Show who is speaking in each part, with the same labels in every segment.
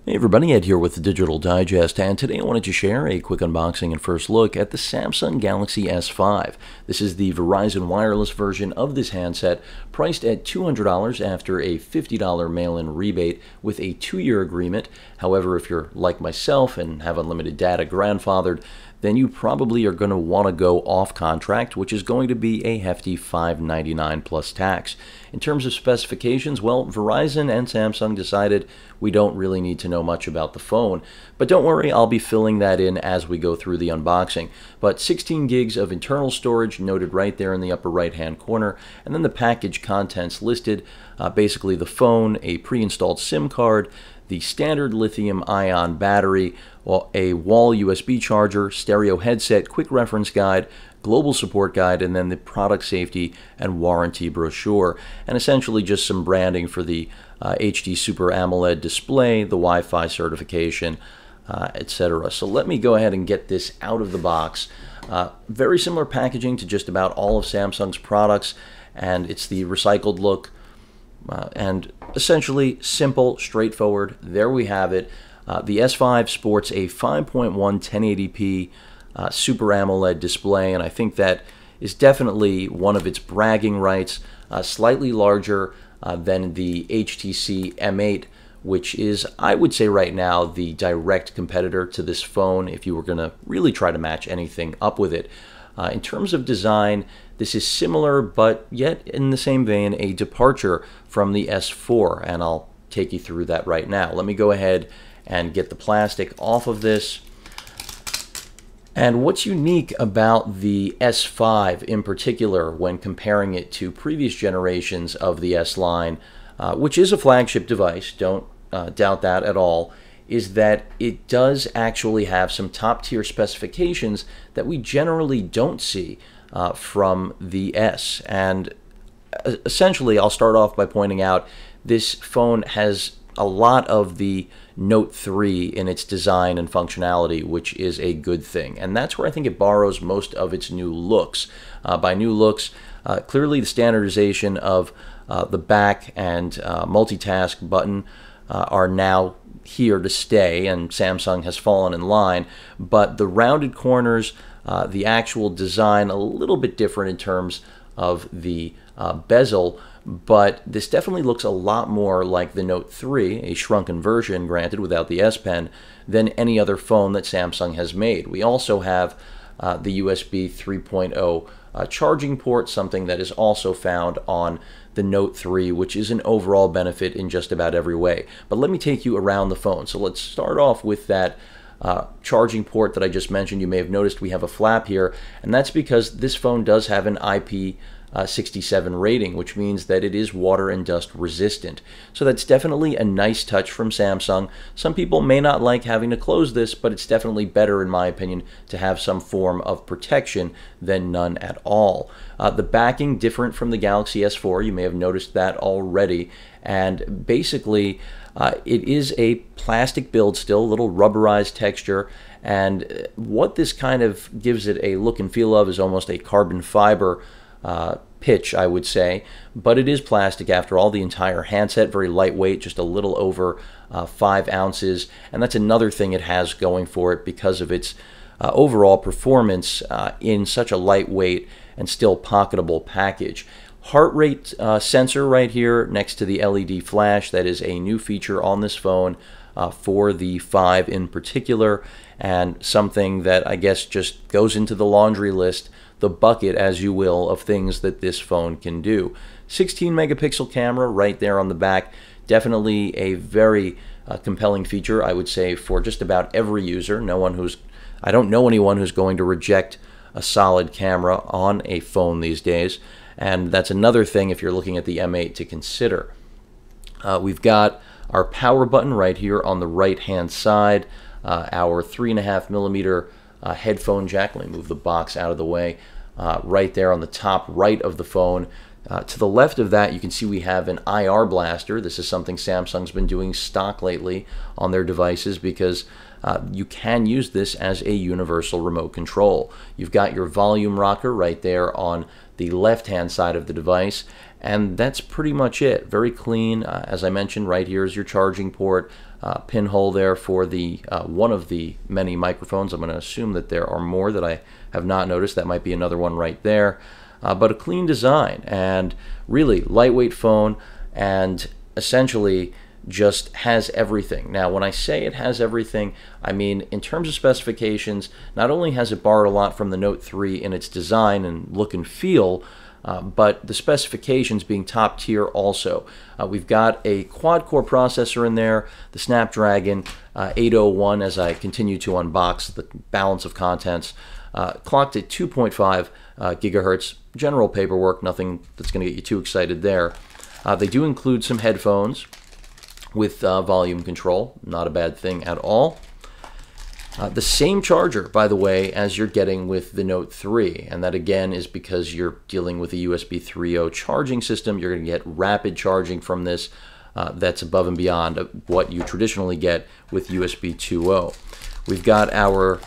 Speaker 1: Hey everybody, Ed here with the Digital Digest, and today I wanted to share a quick unboxing and first look at the Samsung Galaxy S5. This is the Verizon wireless version of this handset, priced at $200 after a $50 mail-in rebate with a 2-year agreement. However, if you're like myself and have unlimited data grandfathered, then you probably are going to want to go off contract, which is going to be a hefty $599 plus tax. In terms of specifications, well, Verizon and Samsung decided we don't really need to know much about the phone. But don't worry, I'll be filling that in as we go through the unboxing. But 16 gigs of internal storage noted right there in the upper right-hand corner, and then the package contents listed, basically the phone, a pre-installed SIM card, the standard lithium-ion battery, a wall USB charger, stereo headset, quick reference guide, global support guide, and then the product safety and warranty brochure, and essentially just some branding for the HD Super AMOLED display, the Wi-Fi certification, etc. So let me go ahead and get this out of the box. Very similar packaging to just about all of Samsung's products, and it's the recycled look. And essentially simple, straightforward. There we have it. The S5 sports a 5.1 1080p Super AMOLED display, and I think that is definitely one of its bragging rights. Slightly larger than the HTC M8, which is, I would say right now, the direct competitor to this phone if you were going to really try to match anything up with it. In terms of design, this is similar, but yet in the same vein, a departure from the S4, and I'll take you through that right now. Let me go ahead and get the plastic off of this. And what's unique about the S5 in particular when comparing it to previous generations of the S line, which is a flagship device, don't doubt that at all, is that it does actually have some top-tier specifications that we generally don't see from the S. And essentially, I'll start off by pointing out this phone has a lot of the Note 3 in its design and functionality, which is a good thing. And that's where I think it borrows most of its new looks. By new looks, clearly the standardization of the back and multitask button are now here to stay, and Samsung has fallen in line, but the rounded corners, the actual design, a little bit different in terms of the bezel, but this definitely looks a lot more like the Note 3, a shrunken version, granted, without the S Pen, than any other phone that Samsung has made. We also have the USB 3.0 charging port, something that is also found on the Note 3, which is an overall benefit in just about every way. But let me take you around the phone. So let's start off with that charging port that I just mentioned. You may have noticed we have a flap here, and that's because this phone does have an IP67 rating, which means that it is water and dust resistant. So that's definitely a nice touch from Samsung. Some people may not like having to close this, but it's definitely better, in my opinion, to have some form of protection than none at all. The backing, different from the Galaxy S4. You may have noticed that already. And basically, it is a plastic build still, a little rubberized texture. And what this kind of gives it a look and feel of is almost a carbon fiber pitch, I would say, but it is plastic after all. The entire handset, very lightweight, just a little over 5 ounces, and that's another thing it has going for it because of its overall performance in such a lightweight and still pocketable package. Heart rate sensor right here next to the LED flash. That is a new feature on this phone for the 5 in particular, and something that I guess just goes into the laundry list, the bucket, as you will, of things that this phone can do. 16 megapixel camera right there on the back. Definitely a very compelling feature, I would say, for just about every user. I don't know anyone who's going to reject a solid camera on a phone these days. And that's another thing, if you're looking at the M8, to consider. We've got our power button right here on the right-hand side, our 3.5 millimeter headphone jack. Let me move the box out of the way. Right there on the top right of the phone. To the left of that, you can see we have an IR blaster. This is something Samsung's been doing stock lately on their devices because you can use this as a universal remote control. You've got your volume rocker right there on the left-hand side of the device, and that's pretty much it. Very clean. As I mentioned, right here is your charging port. pinhole there for the one of the many microphones. I'm going to assume that there are more that I have not noticed. That might be another one right there. But a clean design and really lightweight phone, and essentially just has everything. Now, when I say it has everything, I mean in terms of specifications, not only has it borrowed a lot from the Note 3 in its design and look and feel, but the specifications being top tier also. We've got a quad-core processor in there, the Snapdragon 801, as I continue to unbox the balance of contents, clocked at 2.5 gigahertz. General paperwork, nothing that's going to get you too excited there. They do include some headphones with volume control, not a bad thing at all. The same charger, by the way, as you're getting with the Note 3, and that again is because you're dealing with a USB 3.0 charging system. You're going to get rapid charging from this. That's above and beyond what you traditionally get with USB 2.0. We've got our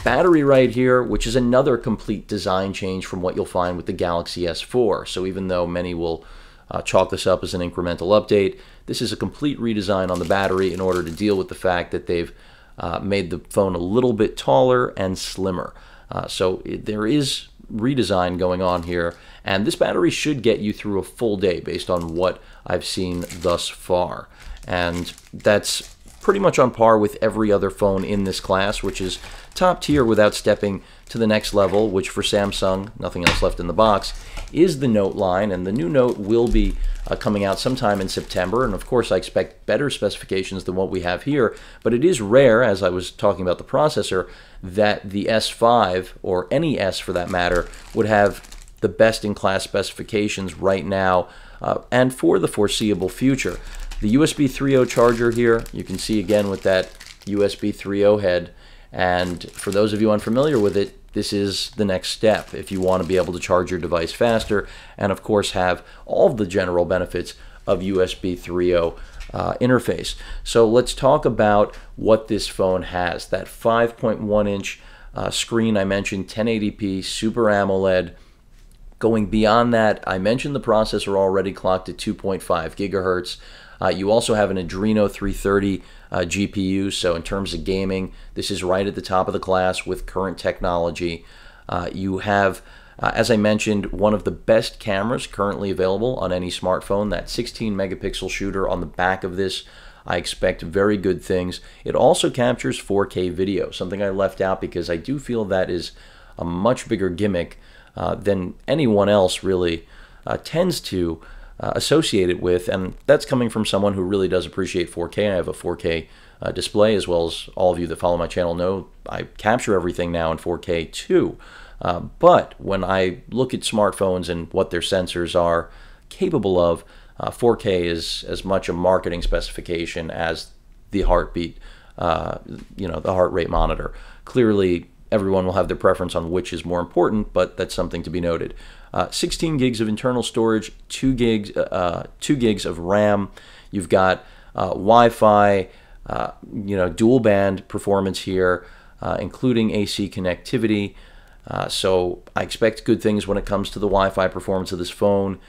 Speaker 1: battery right here, which is another complete design change from what you'll find with the Galaxy S4. So even though many will chalk this up as an incremental update, this is a complete redesign on the battery in order to deal with the fact that they've made the phone a little bit taller and slimmer. There is redesign going on here, and this battery should get you through a full day based on what I've seen thus far. And that's pretty much on par with every other phone in this class, which is top tier without stepping to the next level, which for Samsung, nothing else left in the box, is the Note line. And the new Note will be coming out sometime in September, and of course I expect better specifications than what we have here, but it is rare, as I was talking about the processor, that the S5, or any S for that matter, would have the best-in-class specifications right now and for the foreseeable future. The USB 3.0 charger here, you can see again with that USB 3.0 head, and for those of you unfamiliar with it, this is the next step if you want to be able to charge your device faster and of course have all of the general benefits of USB 3.0 interface. So let's talk about what this phone has. That 5.1-inch screen I mentioned, 1080p, Super AMOLED. Going beyond that, I mentioned the processor already clocked at 2.5 gigahertz. You also have an Adreno 330 GPU, so in terms of gaming, this is right at the top of the class with current technology. You have, as I mentioned, one of the best cameras currently available on any smartphone. That 16 megapixel shooter on the back of this, I expect very good things. It also captures 4K video, something I left out because I do feel that is a much bigger gimmick than anyone else really tends to associate it with, and that's coming from someone who really does appreciate 4K. I have a 4K display, as well as all of you that follow my channel know I capture everything now in 4K too. But when I look at smartphones and what their sensors are capable of, 4K is as much a marketing specification as the heartbeat, the heart rate monitor. Clearly, everyone will have their preference on which is more important, but that's something to be noted. 16 gigs of internal storage, 2 gigs of RAM. You've got Wi-Fi, dual band performance here, including AC connectivity. So I expect good things when it comes to the Wi-Fi performance of this phone.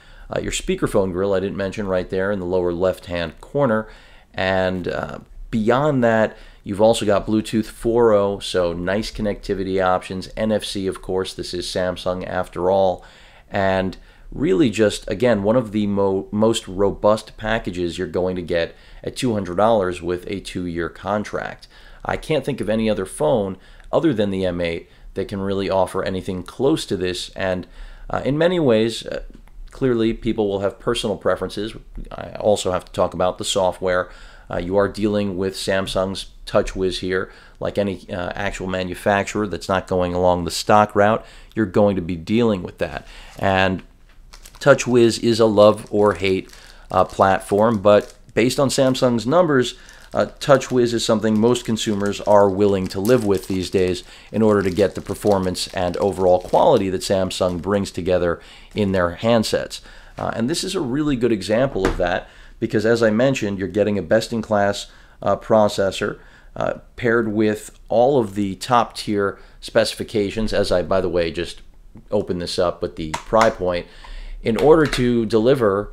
Speaker 1: Your speakerphone grill I didn't mention right there in the lower left-hand corner, and beyond that, you've also got Bluetooth 4.0, so nice connectivity options. NFC, of course, this is Samsung after all. And really just, again, one of the most robust packages you're going to get at $200 with a 2-year contract. I can't think of any other phone other than the M8 that can really offer anything close to this. And in many ways, clearly people will have personal preferences. I also have to talk about the software. You are dealing with Samsung's TouchWiz here. Like any actual manufacturer that's not going along the stock route, you're going to be dealing with that. And TouchWiz is a love or hate platform, but based on Samsung's numbers, TouchWiz is something most consumers are willing to live with these days in order to get the performance and overall quality that Samsung brings together in their handsets. And this is a really good example of that because, as I mentioned, you're getting a best-in-class processor paired with all of the top-tier specifications, as I, by the way, just opened this up with the pry point, in order to deliver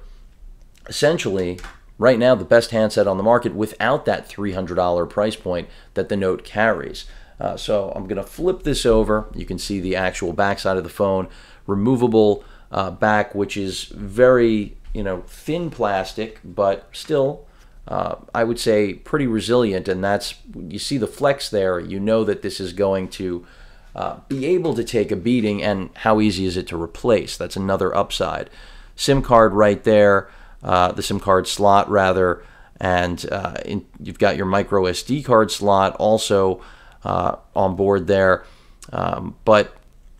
Speaker 1: essentially right now the best handset on the market without that $300 price point that the Note carries. So I'm going to flip this over. You can see the actual backside of the phone, removable back, which is very, thin plastic, but still, I would say pretty resilient. And that's, you see the flex there, you know that this is going to be able to take a beating, and how easy is it to replace? That's another upside. SIM card right there, the SIM card slot rather, and you've got your micro SD card slot also on board there. But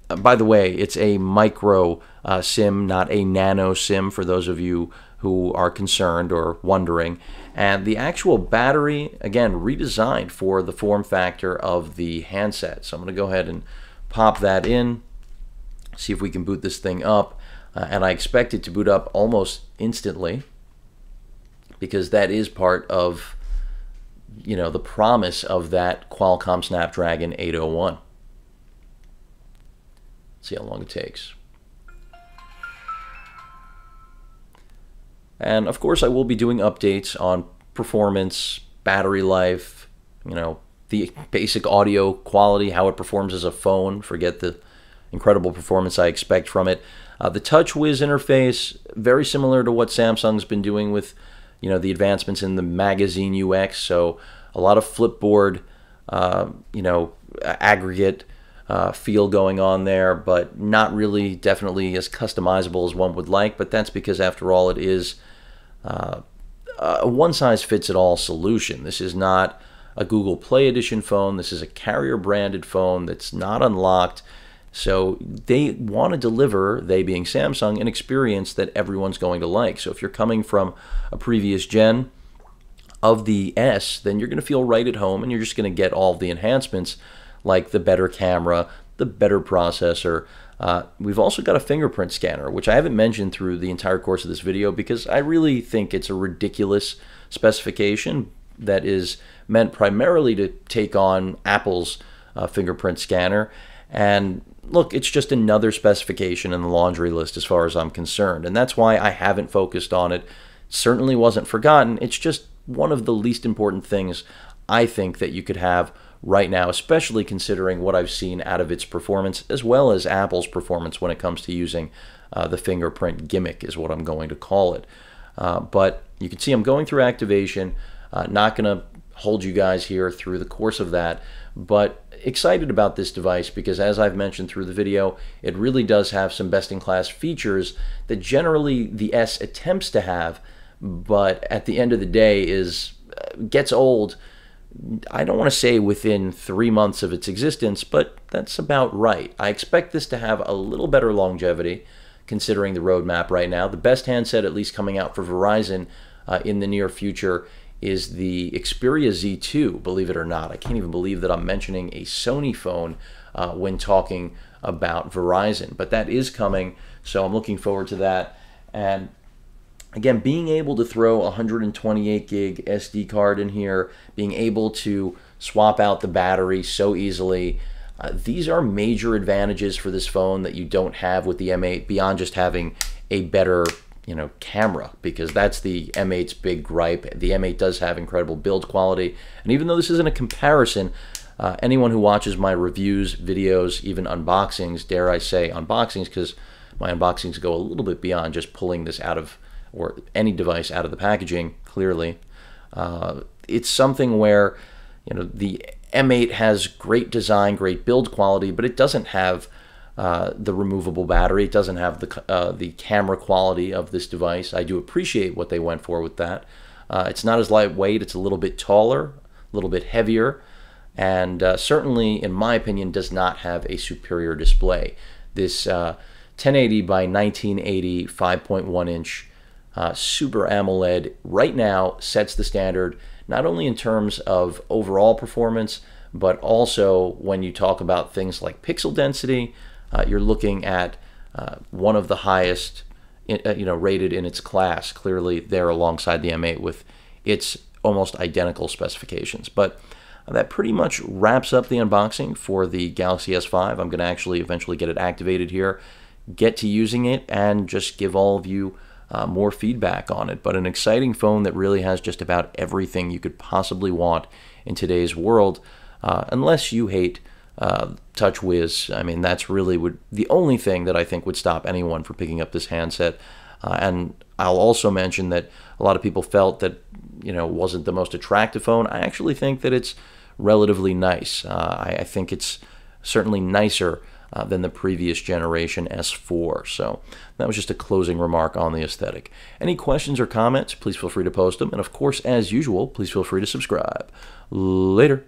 Speaker 1: by the way, it's a micro SIM, not a nano SIM, for those of you who are concerned or wondering. And the actual battery, again, redesigned for the form factor of the handset. So I'm going to go ahead and pop that in, see if we can boot this thing up. And I expect it to boot up almost instantly, because that is part of, the promise of that Qualcomm Snapdragon 801. Let's see how long it takes. And of course, I will be doing updates on performance, battery life, the basic audio quality, how it performs as a phone. Forget the incredible performance I expect from it. The TouchWiz interface, very similar to what Samsung's been doing with, the advancements in the magazine UX. So a lot of Flipboard, aggregate feel going on there, but not really definitely as customizable as one would like. But that's because, after all, it is a one-size-fits-it-all solution. This is not a Google Play Edition phone. This is a carrier-branded phone that's not unlocked. So they want to deliver, they being Samsung, an experience that everyone's going to like. So if you're coming from a previous gen of the S, then you're going to feel right at home, and you're just going to get all of the enhancements, like the better camera, the better processor. We've also got a fingerprint scanner, which I haven't mentioned through the entire course of this video because I really think it's a ridiculous specification that is meant primarily to take on Apple's fingerprint scanner. And look, it's just another specification in the laundry list as far as I'm concerned. And that's why I haven't focused on it. Certainly wasn't forgotten. It's just one of the least important things I think that you could have right now, especially considering what I've seen out of its performance, as well as Apple's performance when it comes to using the fingerprint gimmick, is what I'm going to call it. But you can see I'm going through activation. Not going to hold you guys here through the course of that, but excited about this device because, as I've mentioned through the video, it really does have some best-in-class features that generally the S attempts to have, but at the end of the day gets old. I don't want to say within 3 months of its existence, but that's about right. I expect this to have a little better longevity considering the roadmap right now. The best handset, at least coming out for Verizon in the near future, is the Xperia Z2, believe it or not. I can't even believe that I'm mentioning a Sony phone when talking about Verizon, but that is coming, so I'm looking forward to that. And again, being able to throw a 128 gig SD card in here, being able to swap out the battery so easily, these are major advantages for this phone that you don't have with the M8, beyond just having a better camera, because that's the M8's big gripe. The M8 does have incredible build quality, and even though this isn't a comparison, anyone who watches my reviews, videos, even unboxings, dare I say unboxings, because my unboxings go a little bit beyond just pulling this out of, or any device out of the packaging, clearly. It's something where, the M8 has great design, great build quality, but it doesn't have the removable battery. It doesn't have the camera quality of this device. I do appreciate what they went for with that. It's not as lightweight. It's a little bit taller, a little bit heavier, and certainly, in my opinion, does not have a superior display. This 1080 by 1980 5.1 inch Super AMOLED right now sets the standard, not only in terms of overall performance, but also when you talk about things like pixel density. You're looking at one of the highest, rated in its class. Clearly, there alongside the M8 with its almost identical specifications. But that pretty much wraps up the unboxing for the Galaxy S5. I'm going to actually eventually get it activated here, get to using it, and just give all of you more feedback on it. But an exciting phone that really has just about everything you could possibly want in today's world, unless you hate TouchWiz. I mean, that's really the only thing that I think would stop anyone from picking up this handset. And I'll also mention that a lot of people felt that, you know, it wasn't the most attractive phone. I actually think that it's relatively nice. I think it's certainly nicer than the previous generation S4. So that was just a closing remark on the aesthetic. Any questions or comments, please feel free to post them. And of course, as usual, please feel free to subscribe. Later.